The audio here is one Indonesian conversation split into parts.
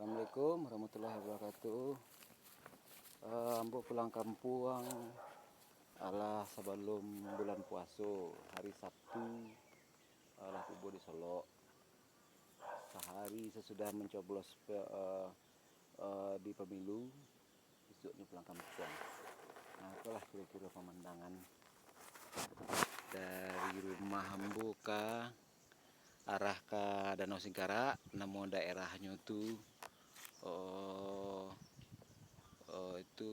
Assalamualaikum warahmatullahi wabarakatuh. Ambo pulang kampung ala sebelum bulan puasa hari Sabtu lah kubo di Solo. Sehari sesudah mencoblos di pemilu, besoknya pulang kampung. Nah, itulah kira-kira pemandangan dari rumah Ambo ke arah ke Danau Singkarak. Nama daerahnya tuh itu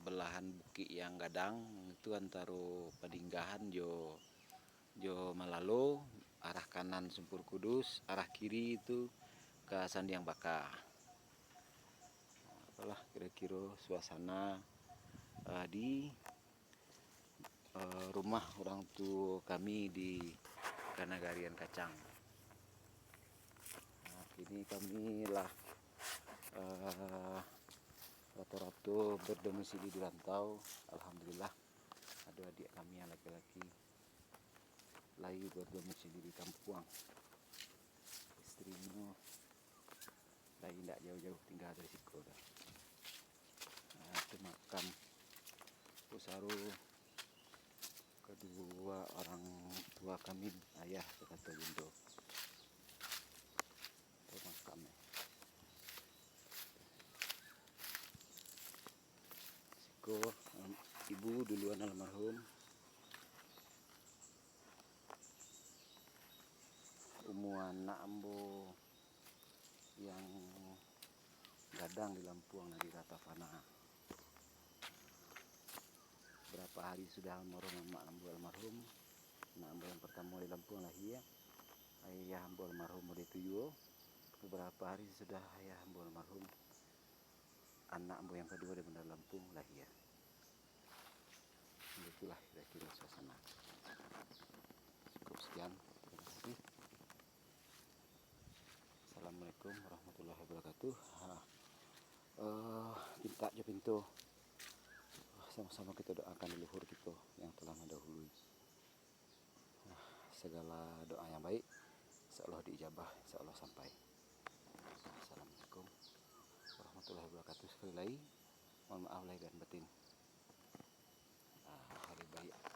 belahan bukit yang gadang, itu antara Padinggahan jo Malalo, arah kanan Sempur Kudus, arah kiri itu ke Sandiang Baka. Itulah kira-kira suasana di rumah orang tua kami di Kanagarian Kacang. Nah, kini kami lah rata-rata berdomisili di rantau. Alhamdulillah ada adik kami yang laki-laki lagi berdomisili di Kampuang. Istrinya lagi tidak jauh-jauh tinggal dari situ. Nah, itu makam Pusaru kedua orang tua kami, ayah kata Lindo. Itu makamnya. Ibu duluan almarhum, anak Ambo yang gadang di Lampuang di Ratafana. Berapa hari sudah almarhum Ambo almarhum. Anak Ambo yang pertama di Lampuang lahir, ayah Ambo almarhum di Tuyo. Beberapa hari sudah ayah Ambo almarhum, anak Ambo yang kedua di Bandar Lampung lahir. Itulah kira-kira suasana. Cukup sekian, terima kasih. Assalamualaikum warahmatullahi wabarakatuh. Minta aja pintu. Sama-sama kita doakan leluhur kita yang telah mendahului. Segala doa yang baik, insyaallah diijabah, insyaallah sampai. Assalamualaikum warahmatullahi wabarakatuh. Sekali lagi, mohon maaf lahir dan batin. Hari baik.